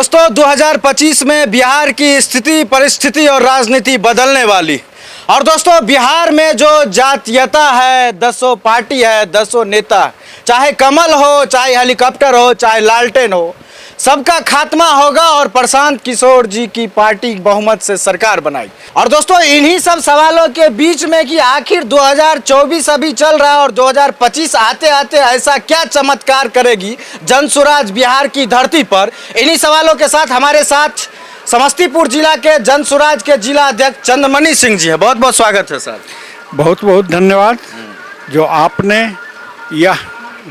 दोस्तों 2025 में बिहार की स्थिति परिस्थिति और राजनीति बदलने वाली। और दोस्तों बिहार में जो जातीयता है, 10 पार्टी है, 10 नेता, चाहे कमल हो, चाहे हेलीकॉप्टर हो, चाहे लालटेन हो, सबका खात्मा होगा और प्रशांत किशोर जी की पार्टी बहुमत से सरकार बनाई। और दोस्तों इन्हीं सब सवालों के बीच में कि आखिर 2024 अभी चल रहा है और 2025 आते आते ऐसा क्या चमत्कार करेगी जनसुराज बिहार की धरती पर, इन्हीं सवालों के साथ हमारे साथ समस्तीपुर जिला के जनसुराज के जिला अध्यक्ष चंद्रमणि सिंह जी है। बहुत बहुत स्वागत है सर। बहुत बहुत धन्यवाद जो आपने यह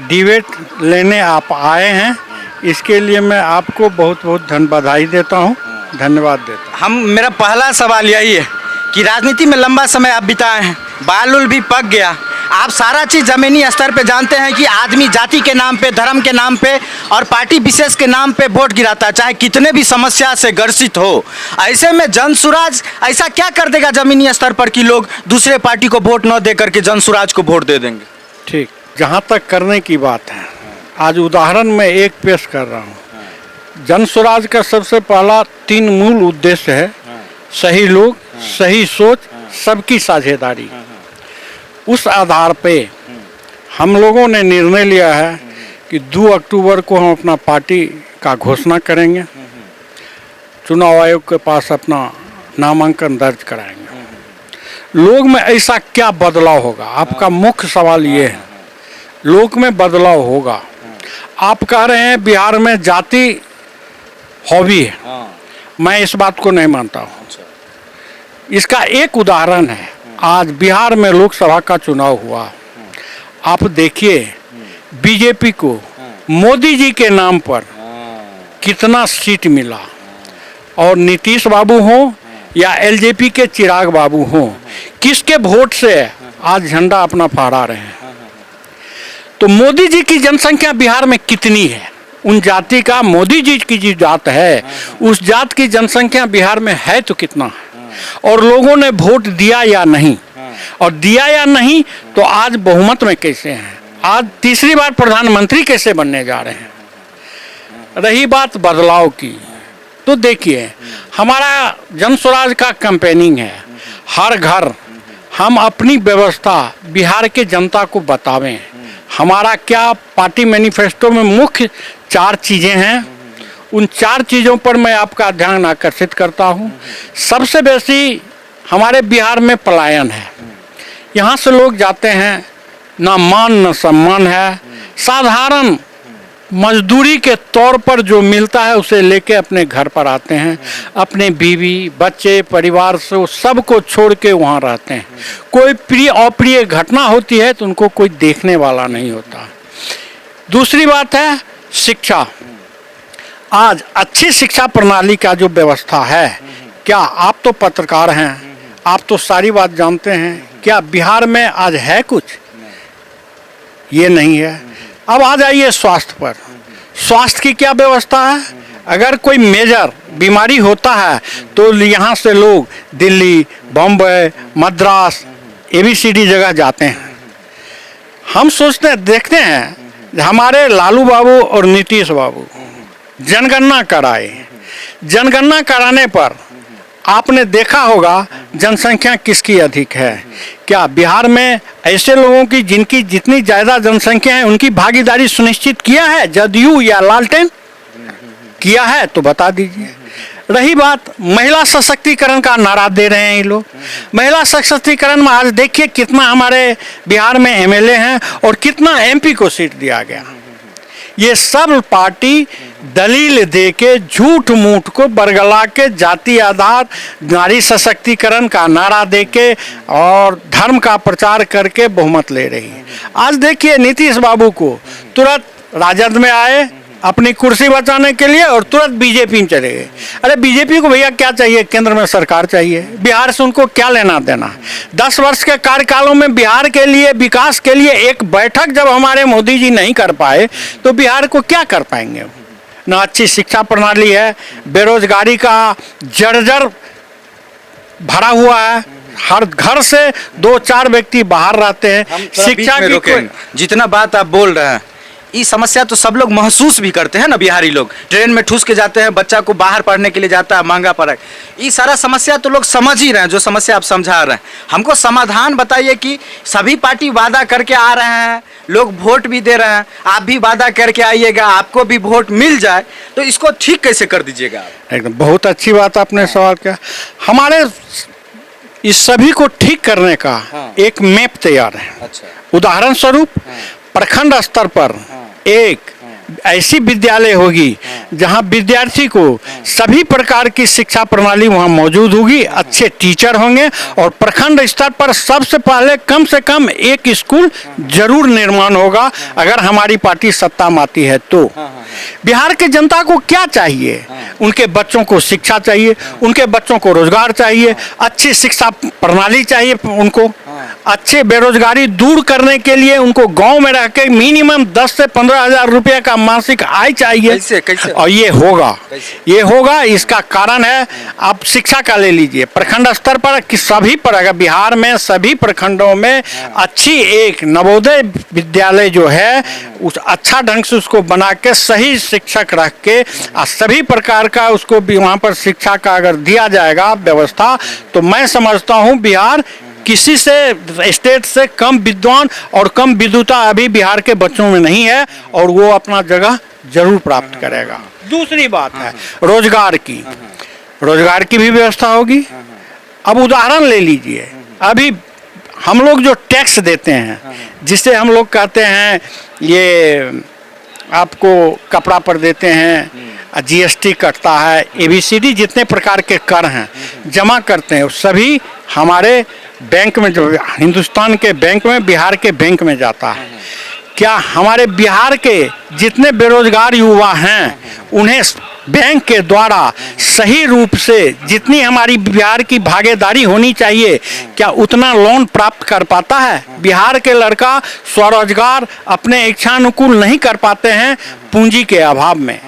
डिबेट लेने आप आए हैं, इसके लिए मैं आपको बहुत बहुत बधाई देता हूं, धन्यवाद देता हूं। मेरा पहला सवाल यही है कि राजनीति में लंबा समय आप बिताए हैं, बाल उल भी पक गया, आप सारा चीज़ ज़मीनी स्तर पे जानते हैं कि आदमी जाति के नाम पे, धर्म के नाम पे और पार्टी विशेष के नाम पे वोट गिराता है, चाहे कितने भी समस्या से ग्रसित हो। ऐसे में जनसुराज ऐसा क्या कर देगा ज़मीनी स्तर पर कि लोग दूसरे पार्टी को वोट न दे करके जनसुराज को वोट दे देंगे? ठीक, जहाँ तक करने की बात है, आज उदाहरण मैं एक पेश कर रहा हूँ। जनसुराज का सबसे पहला 3 मूल उद्देश्य है: सही लोग, सही सोच, सबकी साझेदारी। उस आधार पे हम लोगों ने निर्णय लिया है कि 2 अक्टूबर को हम अपना पार्टी का घोषणा करेंगे, चुनाव आयोग के पास अपना नामांकन दर्ज कराएंगे। लोग में ऐसा क्या बदलाव होगा? आपका मुख्य सवाल ये है, लोग में बदलाव होगा। आप कह रहे हैं बिहार में जाति हॉबी है, मैं इस बात को नहीं मानता हूँ। इसका एक उदाहरण है, आज बिहार में लोकसभा का चुनाव हुआ, आप देखिए बीजेपी को मोदी जी के नाम पर कितना सीट मिला, और नीतीश बाबू हो या एलजेपी के चिराग बाबू हो, किसके वोट से आज झंडा अपना फहरा रहे हैं। तो मोदी जी की जनसंख्या बिहार में कितनी है? उन जाति का, मोदी जी की जो जात है उस जात की जनसंख्या बिहार में है तो कितना है, और लोगों ने वोट दिया या नहीं, और दिया या नहीं तो आज बहुमत में कैसे हैं, आज तीसरी बार प्रधानमंत्री कैसे बनने जा रहे हैं। रही बात बदलाव की, तो देखिए हमारा जनसुराज का कैंपेनिंग है, हर घर हम अपनी व्यवस्था बिहार के जनता को बतावें। हमारा क्या पार्टी मैनिफेस्टो में मुख्य 4 चीज़ें हैं, उन 4 चीज़ों पर मैं आपका ध्यान आकर्षित करता हूं। सबसे बेसी हमारे बिहार में पलायन है, यहाँ से लोग जाते हैं, ना मान न सम्मान है, साधारण मजदूरी के तौर पर जो मिलता है उसे लेके अपने घर पर आते हैं, अपने बीवी बच्चे परिवार से सबको छोड़ के वहाँ रहते हैं। कोई प्रिय अप्रिय घटना होती है तो उनको कोई देखने वाला नहीं होता। दूसरी बात है शिक्षा। आज अच्छी शिक्षा प्रणाली का जो व्यवस्था है, क्या आप तो पत्रकार हैं, आप तो सारी बात जानते हैं, क्या बिहार में आज है कुछ? ये नहीं है। अब आ जाइए स्वास्थ्य पर। स्वास्थ्य की क्या व्यवस्था है? अगर कोई मेजर बीमारी होता है तो यहाँ से लोग दिल्ली, बम्बई, मद्रास, ABCD जगह जाते हैं। हम सोचते देखते हैं हमारे लालू बाबू और नीतीश बाबू जनगणना कराए, जनगणना कराने पर आपने देखा होगा जनसंख्या किसकी अधिक है। क्या बिहार में ऐसे लोगों की जिनकी जितनी ज़्यादा जनसंख्या है उनकी भागीदारी सुनिश्चित किया है जदयू या लालटेन? किया है तो बता दीजिए। रही बात महिला सशक्तिकरण का नारा दे रहे हैं ये लोग। महिला सशक्तिकरण में आज देखिए कितना हमारे बिहार में MLA हैं और कितना MP को सीट दिया गया। ये सब पार्टी दलील दे के झूठ मूठ को बरगला के जाति आधार नारी सशक्तिकरण का नारा दे के और धर्म का प्रचार करके बहुमत ले रही है। आज देखिए नीतीश बाबू को तुरंत राजद में आए अपनी कुर्सी बचाने के लिए और तुरंत बीजेपी में चले गए। अरे बीजेपी को भैया क्या चाहिए? केंद्र में सरकार चाहिए, बिहार से उनको क्या लेना देना? 10 वर्ष के कार्यकालों में बिहार के लिए विकास के लिए एक बैठक जब हमारे मोदी जी नहीं कर पाए तो बिहार को क्या कर पाएंगे? ना अच्छी शिक्षा प्रणाली है, बेरोजगारी का जर्जर भरा हुआ है, हर घर से 2-4 व्यक्ति बाहर रहते हैं। शिक्षा की जितना बात आप बोल रहे हैं ये समस्या तो सब लोग महसूस भी करते हैं ना, बिहारी लोग ट्रेन में ठूस के जाते हैं, बच्चा को बाहर पढ़ने के लिए जाता है, महंगा पड़ा। ये सारा समस्या तो लोग समझ ही रहे हैं, जो समस्या आप समझा रहे हैं। हमको समाधान बताइए कि सभी पार्टी वादा करके आ रहे हैं, लोग वोट भी दे रहे हैं, आप भी वादा करके आइएगा, आपको भी वोट मिल जाए, तो इसको ठीक कैसे कर दीजिएगा आप? एकदम बहुत अच्छी बात आपने सवाल किया। हमारे इस सभी को ठीक करने का एक मैप तैयार है। अच्छा। उदाहरण स्वरूप प्रखंड स्तर पर एक ऐसी विद्यालय होगी जहां विद्यार्थी को सभी प्रकार की शिक्षा प्रणाली वहां मौजूद होगी, अच्छे टीचर होंगे, और प्रखंड स्तर पर सबसे पहले कम से कम एक स्कूल जरूर निर्माण होगा अगर हमारी पार्टी सत्ता में आती है तो। बिहार के जनता को क्या चाहिए? उनके बच्चों को शिक्षा चाहिए, उनके बच्चों को रोजगार चाहिए, अच्छी शिक्षा प्रणाली चाहिए, उनको अच्छे बेरोजगारी दूर करने के लिए उनको गांव में रह के मिनिमम 10 से 15 हजार रुपये का मासिक आय चाहिए। कैसे? और ये होगा इसका कारण है, आप शिक्षा का ले लीजिए प्रखंड स्तर पर कि सभी पर, अगर बिहार में सभी प्रखंडों में अच्छी एक नवोदय विद्यालय जो है उस अच्छा ढंग से उसको बना के सही शिक्षक रख के सभी प्रकार का उसको भी वहाँ पर शिक्षा का अगर दिया जाएगा व्यवस्था, तो मैं समझता हूँ बिहार किसी से स्टेट से कम विद्वान और कम विद्वता अभी बिहार के बच्चों में नहीं है, और वो अपना जगह जरूर प्राप्त करेगा। दूसरी बात है रोजगार की भी व्यवस्था होगी। अब उदाहरण ले लीजिए, अभी हम लोग जो टैक्स देते हैं, जिसे हम लोग कहते हैं ये आपको कपड़ा पर देते हैं, जीएसटी कटता है, एबीसीडी जितने प्रकार के कर हैं जमा करते हैं, सभी हमारे बैंक में, जो हिंदुस्तान के बैंक में, बिहार के बैंक में जाता है। क्या हमारे बिहार के जितने बेरोजगार युवा हैं उन्हें बैंक के द्वारा सही रूप से जितनी हमारी बिहार की भागीदारी होनी चाहिए, क्या उतना लोन प्राप्त कर पाता है? बिहार के लड़का स्वरोजगार अपने इच्छानुकूल नहीं कर पाते हैं पूंजी के अभाव में,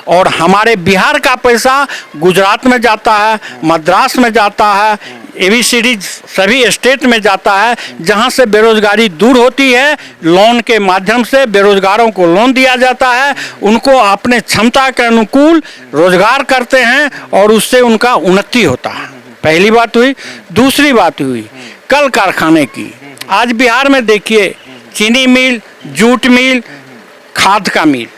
और हमारे बिहार का पैसा गुजरात में जाता है, मद्रास में जाता है, एबीसीडी सभी स्टेट में जाता है, जहां से बेरोजगारी दूर होती है। लोन के माध्यम से बेरोजगारों को लोन दिया जाता है, उनको अपने क्षमता के अनुकूल रोजगार करते हैं और उससे उनका उन्नति होता है। पहली बात हुई। दूसरी बात हुई कल कारखाने की। आज बिहार में देखिए चीनी मिल, जूट मिल, खाद का मिल,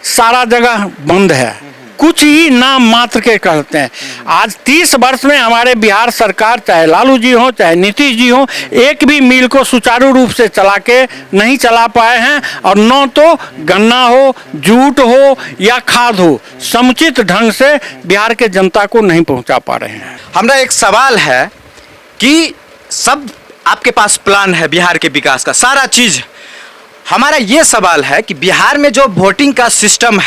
सारा जगह बंद है, कुछ ही नाम मात्र के कहते हैं। आज 30 वर्ष में हमारे बिहार सरकार, चाहे लालू जी हो चाहे नीतीश जी हो, एक भी मिल को सुचारू रूप से चला के नहीं चला पाए हैं, और न तो गन्ना हो, जूट हो या खाद हो, समुचित ढंग से बिहार के जनता को नहीं पहुंचा पा रहे हैं। हमारा एक सवाल है कि सब आपके पास प्लान है बिहार के विकास का, सारा चीज। हमारा ये सवाल है कि बिहार में जो वोटिंग का सिस्टम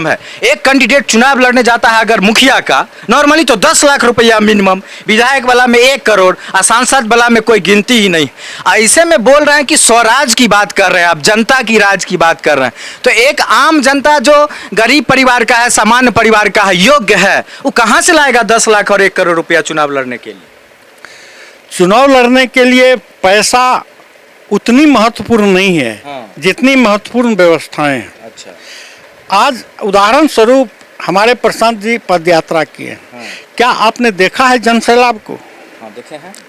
है, एक कैंडिडेट चुनाव लड़ने जाता है अगर मुखिया का, नॉर्मली तो 10 लाख रुपया मिनिमम, विधायक वाला में 1 करोड़, और सांसद वाला में कोई गिनती ही नहीं। ऐसे में बोल रहे हैं कि स्वराज की बात कर रहे हैं, आप जनता की राज की बात कर रहे हैं, तो एक आम जनता जो गरीब परिवार का है, सामान्य परिवार का है, योग्य है, वो कहाँ से लाएगा 10 लाख और 1 करोड़ रुपया चुनाव लड़ने के लिए? चुनाव लड़ने के लिए पैसा उतनी महत्वपूर्ण नहीं है जितनी महत्वपूर्ण व्यवस्थाएं हैं। अच्छा। आज उदाहरण स्वरूप हमारे प्रशांत जी पद यात्रा किए, क्या आपने देखा है जन सैलाब को?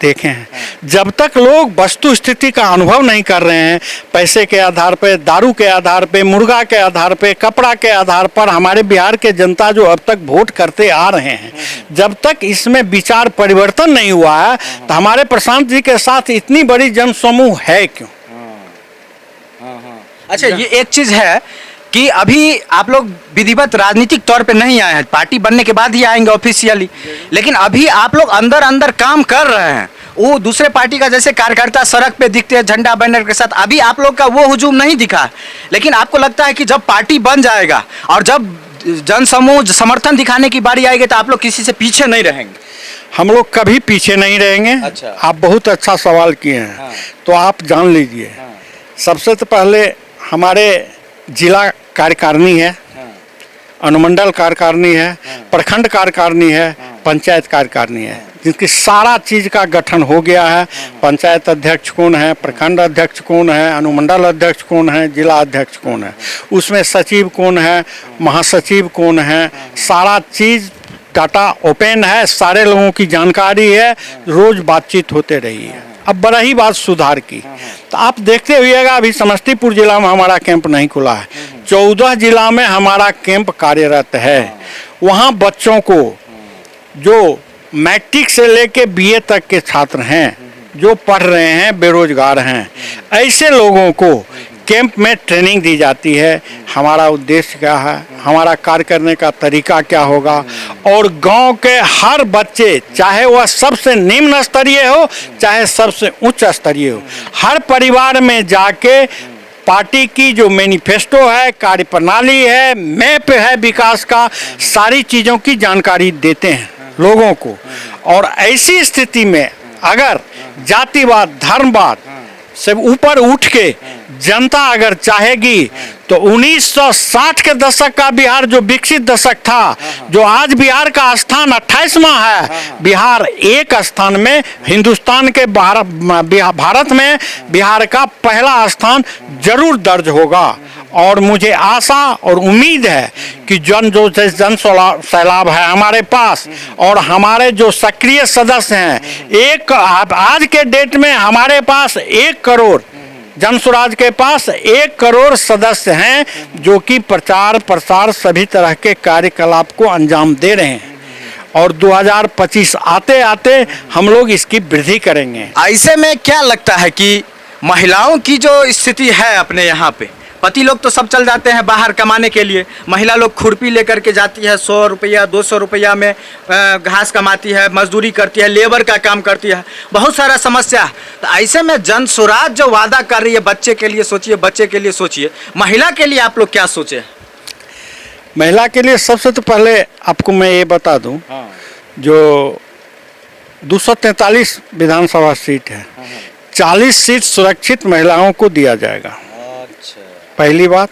देखे हैं। जब तक लोग वस्तु स्थिति का अनुभव नहीं कर रहे हैं, पैसे के आधार पे, दारू के आधार पे, मुर्गा के आधार पे, कपड़ा के आधार पर हमारे बिहार के जनता जो अब तक वोट करते आ रहे हैं, जब तक इसमें विचार परिवर्तन नहीं हुआ है, तो हमारे प्रशांत जी के साथ इतनी बड़ी जन समूह है क्यों? अच्छा, ये एक चीज है कि अभी आप लोग विधिवत राजनीतिक तौर पे नहीं आए हैं, पार्टी बनने के बाद ही आएंगे ऑफिशियली, लेकिन अभी आप लोग अंदर अंदर काम कर रहे हैं। वो दूसरे पार्टी का जैसे कार्यकर्ता सड़क पे दिखते हैं झंडा बैनर के साथ, अभी आप लोग का वो हुजूम नहीं दिखा, लेकिन आपको लगता है कि जब पार्टी बन जाएगा और जब जन समूह समर्थन दिखाने की बारी आएगी तो आप लोग किसी से पीछे नहीं रहेंगे? हम लोग कभी पीछे नहीं रहेंगे। अच्छा। आप बहुत अच्छा सवाल किए हैं। तो आप जान लीजिए, सबसे तो पहले हमारे जिला कार्यकारिणी है, अनुमंडल कार्यकारिणी है, प्रखंड कार्यकारिणी है, पंचायत कार्यकारिणी है, जिनकी सारा चीज़ का गठन हो गया है। पंचायत अध्यक्ष कौन है, प्रखंड अध्यक्ष कौन है, अनुमंडल अध्यक्ष कौन है, जिला अध्यक्ष कौन है, उसमें सचिव कौन है, महासचिव कौन है, सारा चीज़ डाटा ओपन है, सारे लोगों की जानकारी है, रोज बातचीत होते रही है। अब बड़ा ही बात सुधार की, तो आप देखते हुएगा अभी समस्तीपुर जिला में हमारा कैंप नहीं खुला है, 14 जिला में हमारा कैंप कार्यरत है। वहाँ बच्चों को जो मैट्रिक से लेके बीए तक के छात्र हैं, जो पढ़ रहे हैं, बेरोजगार हैं, ऐसे लोगों को कैंप में ट्रेनिंग दी जाती है। हमारा उद्देश्य क्या है, हमारा कार्य करने का तरीका क्या होगा, और गांव के हर बच्चे, चाहे वह सबसे निम्न स्तरीय हो चाहे सबसे उच्च स्तरीय हो, हर परिवार में जाके पार्टी की जो मैनिफेस्टो है, कार्यप्रणाली है, मैप है विकास का, सारी चीज़ों की जानकारी देते हैं लोगों को। और ऐसी स्थिति में अगर जातिवाद, धर्मवाद से ऊपर उठ के जनता अगर चाहेगी तो 1960 के दशक का बिहार जो विकसित दशक था, जो आज बिहार का स्थान 28वां है, बिहार एक स्थान में हिंदुस्तान के भारत में बिहार का पहला स्थान जरूर दर्ज होगा। और मुझे आशा और उम्मीद है कि जन सैलाब है हमारे पास, और हमारे जो सक्रिय सदस्य हैं, आज के डेट में हमारे पास 1 करोड़, जन स्वराज के पास 1 करोड़ सदस्य हैं जो कि प्रचार प्रसार सभी तरह के कार्यकलाप को अंजाम दे रहे हैं। और 2025 आते आते हम लोग इसकी वृद्धि करेंगे। ऐसे में क्या लगता है कि महिलाओं की जो स्थिति है अपने यहाँ पे, पति लोग तो सब चल जाते हैं बाहर कमाने के लिए, महिला लोग खुरपी लेकर के जाती है, 100 रुपया 200 रुपया में घास कमाती है, मजदूरी करती है, लेबर का काम करती है, बहुत सारा समस्या। तो ऐसे में जन स्वराज जो वादा कर रही है, बच्चे के लिए सोचिए, बच्चे के लिए सोचिए, महिला के लिए आप लोग क्या सोचे? महिला के लिए सबसे तो पहले आपको मैं ये बता दूं, जो 243 विधानसभा सीट है, 40 सीट सुरक्षित महिलाओं को दिया जाएगा, पहली बात।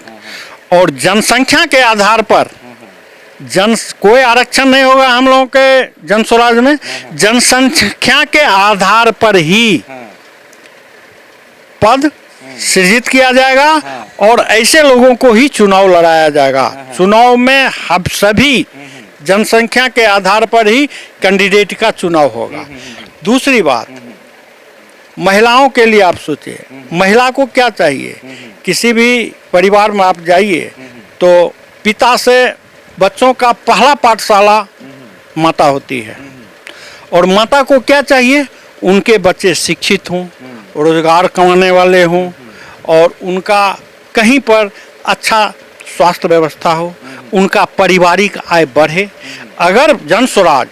और जनसंख्या के आधार पर कोई आरक्षण नहीं होगा हम लोगों के जन स्वराज में, जनसंख्या के आधार पर ही पद सृजित किया जाएगा, और ऐसे लोगों को ही चुनाव लड़ाया जाएगा। चुनाव में हम सभी जनसंख्या के आधार पर ही कैंडिडेट का चुनाव होगा। दूसरी बात, महिलाओं के लिए आप सोचिए, महिला को क्या चाहिए। किसी भी परिवार में आप जाइए तो पिता से बच्चों का पहला पाठशाला माता होती है, और माता को क्या चाहिए, उनके बच्चे शिक्षित हों, रोजगार कमाने वाले हों, और उनका कहीं पर अच्छा स्वास्थ्य व्यवस्था हो, उनका पारिवारिक आय बढ़े। अगर जन स्वराज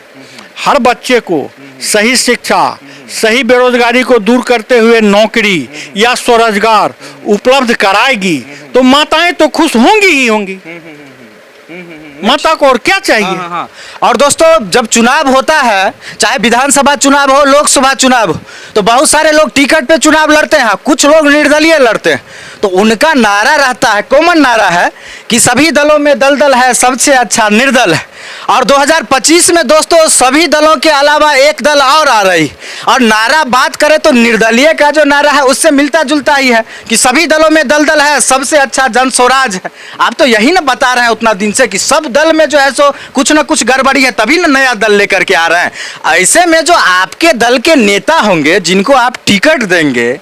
हर बच्चे को सही शिक्षा, सही बेरोजगारी को दूर करते हुए नौकरी या स्वरोजगार उपलब्ध कराएगी तो माताएं तो खुश होंगी ही होंगी। माता को और क्या चाहिए। हाँ। और दोस्तों, जब चुनाव होता है, चाहे विधानसभा चुनाव हो, लोकसभा चुनाव हो, तो बहुत सारे लोग टिकट पे चुनाव लड़ते हैं, कुछ लोग निर्दलीय लड़ते हैं। तो उनका नारा रहता है, कॉमन नारा है कि सभी दलों में दलदल है, सबसे अच्छा निर्दल है। और 2025 में दोस्तों सभी दलों के अलावा एक दल और आ रही, और नारा बात करें तो निर्दलीय का जो नारा है उससे मिलता जुलता ही है कि सभी दलों में दलदल है, सबसे अच्छा जन स्वराज है। आप तो यही ना बता रहे हैं उतना दिन से कि सब दल में जो है सो कुछ ना कुछ गड़बड़ी है, तभी ना नया दल लेकर के आ रहे हैं। ऐसे में जो आपके दल के नेता होंगे, जिनको आप टिकट देंगे,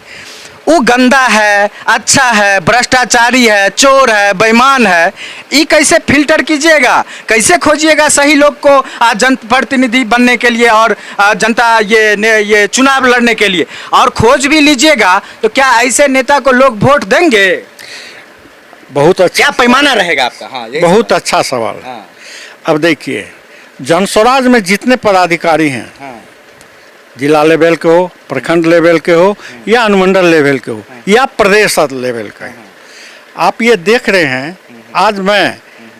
वो गंदा है, अच्छा है, भ्रष्टाचारी है, चोर है, बेईमान है, ये कैसे फिल्टर कीजिएगा, कैसे खोजिएगा सही लोग को जनप्रतिनिधि बनने के लिए और जनता ये चुनाव लड़ने के लिए, और खोज भी लीजिएगा तो क्या ऐसे नेता को लोग वोट देंगे? बहुत अच्छा, क्या पैमाना रहेगा आपका? हाँ, बहुत अच्छा सवाल। हाँ। अब देखिए, जन स्वराज में जितने पदाधिकारी हैं, जिला लेवल के हो, प्रखंड लेवल के हो, या अनुमंडल लेवल के हो, या प्रदेश लेवल का, आप ये देख रहे हैं, आज मैं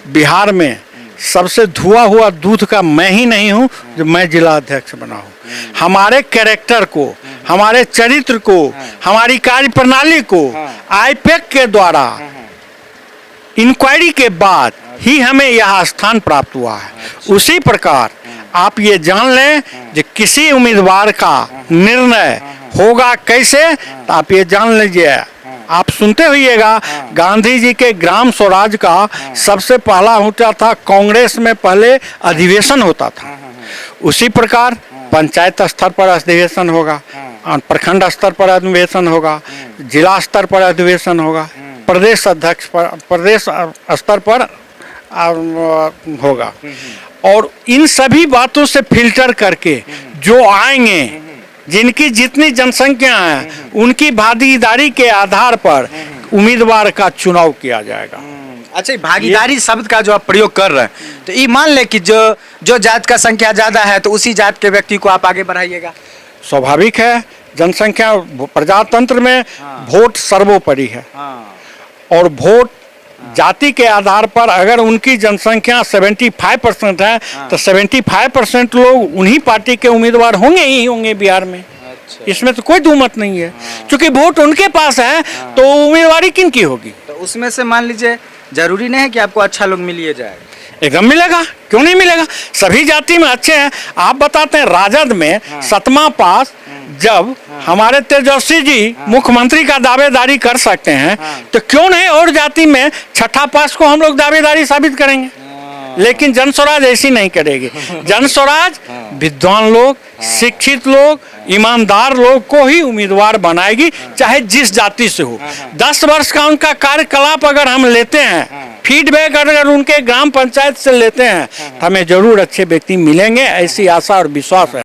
बिहार में सबसे धुआ हुआ दूध का मैं ही नहीं हूँ जो मैं जिला अध्यक्ष बना हूँ। हमारे कैरेक्टर को, हमारे चरित्र को, हमारी कार्य प्रणाली को आईपैक के द्वारा इंक्वायरी के बाद ही हमें यह स्थान प्राप्त हुआ है। उसी प्रकार आप ये जान लें कि किसी उम्मीदवार का निर्णय होगा कैसे, तो आप ये जान लीजिए। आप सुनते होइएगा गांधी जी के ग्राम स्वराज का सबसे पहला होता था, कांग्रेस में पहले अधिवेशन होता था, उसी प्रकार पंचायत स्तर पर अधिवेशन होगा, प्रखंड स्तर पर अधिवेशन होगा, जिला स्तर पर अधिवेशन होगा, प्रदेश अध्यक्ष पर, प्रदेश स्तर पर होगा। और इन सभी बातों से फिल्टर करके जो आएंगे, जिनकी जितनी जनसंख्या है उनकी भागीदारी के आधार पर उम्मीदवार का चुनाव किया जाएगा। अच्छा, ये भागीदारी शब्द का जो आप प्रयोग कर रहे हैं, तो ये मान ले कि जो जात का संख्या ज्यादा है तो उसी जात के व्यक्ति को आप आगे बढ़ाइएगा। स्वाभाविक है, जनसंख्या प्रजातंत्र में वोट सर्वोपरि है, और वोट जाति के आधार पर अगर उनकी जनसंख्या 75% है तो 75% लोग उन्हीं पार्टी के उम्मीदवार होंगे ही होंगे बिहार में। इसमें तो कोई दुमत नहीं है, क्योंकि वोट उनके पास है तो उम्मीदवारी किन की होगी। तो उसमें से मान लीजिए जरूरी नहीं है कि आपको अच्छा लोग मिलिए जाए, एकदम मिलेगा, क्यों नहीं मिलेगा, सभी जाति में अच्छे हैं। आप बताते हैं राजद में 7वां पास जब हमारे तेजस्वी जी मुख्यमंत्री का दावेदारी कर सकते हैं, तो क्यों नहीं और जाति में 6ठा पास को हम लोग दावेदारी साबित करेंगे। लेकिन जनस्वराज ऐसी नहीं करेगी। जनस्वराज विद्वान लोग, शिक्षित लोग, ईमानदार लोग को ही उम्मीदवार बनाएगी, चाहे जिस जाति से हो। 10 वर्ष का उनका कार्यकलाप अगर हम लेते हैं, फीडबैक अगर उनके ग्राम पंचायत से लेते हैं, हमें जरूर अच्छे व्यक्ति मिलेंगे, ऐसी आशा और विश्वास है।